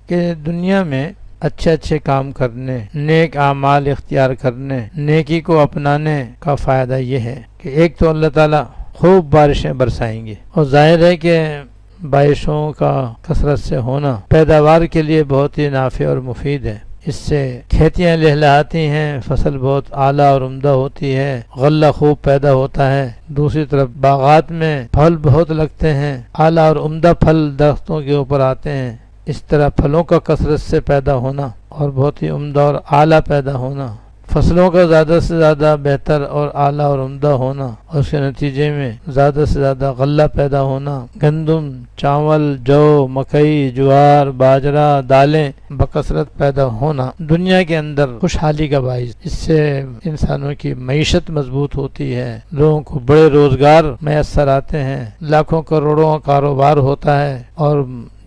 کہ دنیا میں اچھے اچھے کام کرنے، نیک اعمال اختیار کرنے، نیکی کو اپنانے کا فائدہ یہ ہے کہ ایک تو اللہ تعالیٰ خوب بارشیں برسائیں گے، اور ظاہر ہے کہ بارشوں کا کثرت سے ہونا پیداوار کے لیے بہت ہی نافع اور مفید ہے۔ اس سے کھیتیاں لہلہاتی ہیں، فصل بہت اعلیٰ اور عمدہ ہوتی ہے، غلہ خوب پیدا ہوتا ہے۔ دوسری طرف باغات میں پھل بہت لگتے ہیں، اعلیٰ اور عمدہ پھل درختوں کے اوپر آتے ہیں۔ اس طرح پھلوں کا کثرت سے پیدا ہونا اور بہت ہی عمدہ اور اعلیٰ پیدا ہونا، فصلوں کا زیادہ سے زیادہ بہتر اور اعلیٰ اور عمدہ ہونا، اور اس کے نتیجے میں زیادہ سے زیادہ غلہ پیدا ہونا، گندم، چاول، جو، مکئی، جوار، باجرہ، دالیں بکثرت پیدا ہونا دنیا کے اندر خوشحالی کا باعث۔ اس سے انسانوں کی معیشت مضبوط ہوتی ہے، لوگوں کو بڑے روزگار میسر آتے ہیں، لاکھوں کروڑوں کا کاروبار ہوتا ہے، اور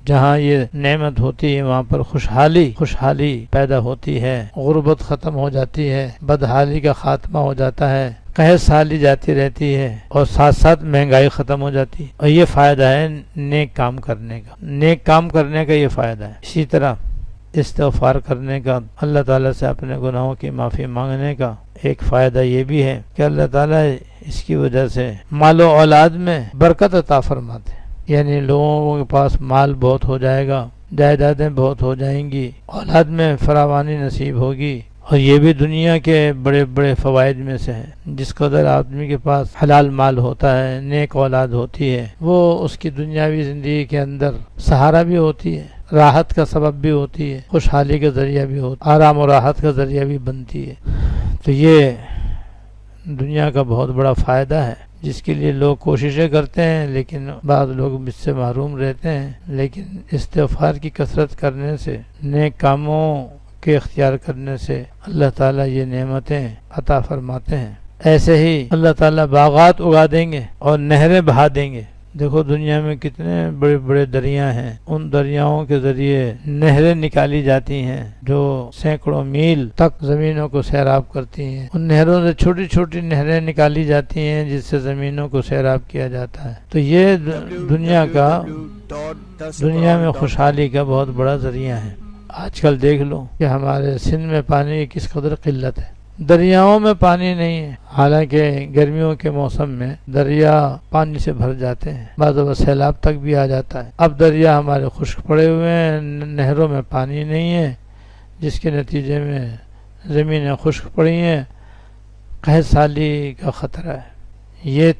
جہاں یہ نعمت ہوتی ہے وہاں پر خوشحالی پیدا ہوتی ہے، غربت ختم ہو جاتی ہے، بدحالی کا خاتمہ ہو جاتا ہے، قحط سالی جاتی رہتی ہے، اور ساتھ ساتھ مہنگائی ختم ہو جاتی ہے۔ اور یہ فائدہ ہے نیک کام کرنے کا، نیک کام کرنے کا یہ فائدہ ہے۔ اسی طرح استغفار کرنے کا، اللہ تعالیٰ سے اپنے گناہوں کی معافی مانگنے کا ایک فائدہ یہ بھی ہے کہ اللہ تعالیٰ اس کی وجہ سے مال و اولاد میں برکت عطا فرماتے ہیں، یعنی لوگوں کے پاس مال بہت ہو جائے گا، جائیدادیں بہت ہو جائیں گی، اولاد میں فراوانی نصیب ہوگی، اور یہ بھی دنیا کے بڑے بڑے فوائد میں سے ہے۔ جس قدر آدمی کے پاس حلال مال ہوتا ہے، نیک اولاد ہوتی ہے، وہ اس کی دنیاوی زندگی کے اندر سہارا بھی ہوتی ہے، راحت کا سبب بھی ہوتی ہے، خوشحالی کا ذریعہ بھی ہوتی ہے، آرام و راحت کا ذریعہ بھی بنتی ہے۔ تو یہ دنیا کا بہت بڑا فائدہ ہے جس کے لیے لوگ کوششیں کرتے ہیں، لیکن بعض لوگ اس سے محروم رہتے ہیں۔ لیکن استغفار کی کثرت کرنے سے، نیک کاموں کے اختیار کرنے سے اللہ تعالیٰ یہ نعمتیں عطا فرماتے ہیں۔ ایسے ہی اللہ تعالیٰ باغات اگا دیں گے اور نہریں بہا دیں گے۔ دیکھو دنیا میں کتنے بڑے بڑے دریا ہیں، ان دریاؤں کے ذریعے نہریں نکالی جاتی ہیں جو سینکڑوں میل تک زمینوں کو سیراب کرتی ہیں۔ ان نہروں سے چھوٹی چھوٹی نہریں نکالی جاتی ہیں جس سے زمینوں کو سیراب کیا جاتا ہے۔ تو یہ دنیا میں خوشحالی کا بہت بڑا ذریعہ ہے۔ آج کل دیکھ لو کہ ہمارے سندھ میں پانی کی کس قدر قلت ہے، دریاؤں میں پانی نہیں ہے، حالانکہ گرمیوں کے موسم میں دریا پانی سے بھر جاتے ہیں، بعض دفعہ سیلاب تک بھی آ جاتا ہے۔ اب دریا ہمارے خشک پڑے ہوئے ہیں، نہروں میں پانی نہیں ہے، جس کے نتیجے میں زمینیں خشک پڑی ہیں، قحط سالی کا خطرہ ہے۔ یہ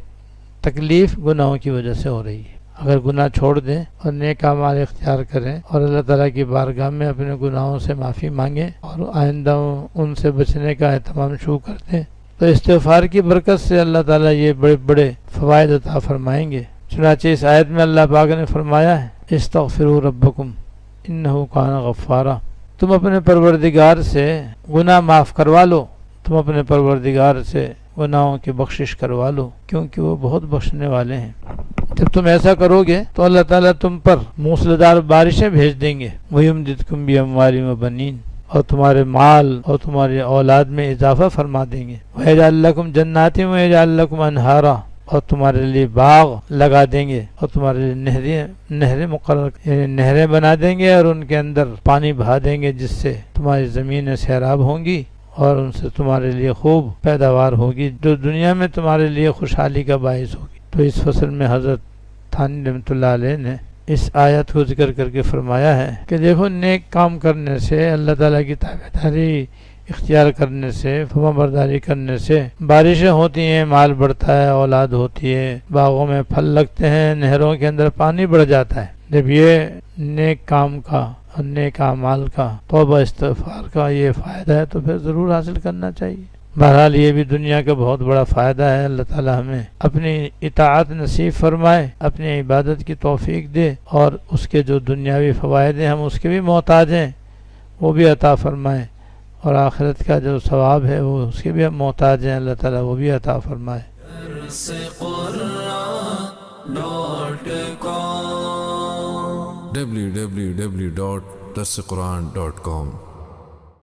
تکلیف گناہوں کی وجہ سے ہو رہی ہے۔ اگر گناہ چھوڑ دیں اور نیک اعمال اختیار کریں اور اللہ تعالیٰ کی بارگاہ میں اپنے گناہوں سے معافی مانگیں اور آئندہ ان سے بچنے کا اہتمام شروع کر دیں، تو استغفار کی برکت سے اللہ تعالیٰ یہ بڑے بڑے فوائد عطا فرمائیں گے۔ چنانچہ اس آیت میں اللہ پاک نے فرمایا ہے، استغفروا ربکم انہ کان غفارا، تم اپنے پروردگار سے گناہ معاف کروا لو، تم اپنے پروردگار سے گناہوں کی بخشش کروا لو، کیونکہ وہ بہت بخشنے والے ہیں۔ جب تم ایسا کرو گے تو اللہ تعالیٰ تم پر موسلادھار بارشیں بھیج دیں گے، وَيُمْدِدْكُمْ بِأَمْوَالٍ وَبَنِينَ، اور تمہارے مال اور تمہاری اولاد میں اضافہ فرما دیں گے، وَيَجْعَلْ لَكُمْ جَنَّاتٍ وَيَجْعَلْ لَكُمْ أَنْهَارًا، اور تمہارے لیے باغ لگا دیں گے اور تمہارے لیے نہریں مقرر یعنی نہریں بنا دیں گے اور ان کے اندر پانی بہا دیں گے، جس سے تمہاری زمینیں سیراب ہوں گی اور ان سے تمہارے لیے خوب پیداوار ہوگی جو دنیا میں تمہارے لیے خوشحالی کا باعث ہوگی۔ تو اس فصل میں حضرت تھانی رحمۃ اللہ علیہ نے اس آیت کو ذکر کر کے فرمایا ہے کہ دیکھو نیک کام کرنے سے، اللہ تعالیٰ کی تابعداری اختیار کرنے سے، فرما برداری کرنے سے بارشیں ہوتی ہیں، مال بڑھتا ہے، اولاد ہوتی ہے، باغوں میں پھل لگتے ہیں، نہروں کے اندر پانی بڑھ جاتا ہے۔ جب یہ نیک کام کا اور نیک اعمال کا، توبہ استغفار کا یہ فائدہ ہے تو پھر ضرور حاصل کرنا چاہیے۔ بہرحال یہ بھی دنیا کا بہت بڑا فائدہ ہے۔ اللہ تعالی ہمیں اپنی اطاعت نصیب فرمائے، اپنی عبادت کی توفیق دے، اور اس کے جو دنیاوی فوائد ہیں ہم اس کے بھی محتاج ہیں وہ بھی عطا فرمائے، اور آخرت کا جو ثواب ہے وہ اس کے بھی ہم محتاج ہیں، اللہ تعالیٰ وہ بھی عطا فرمائے۔ www.darsequran.com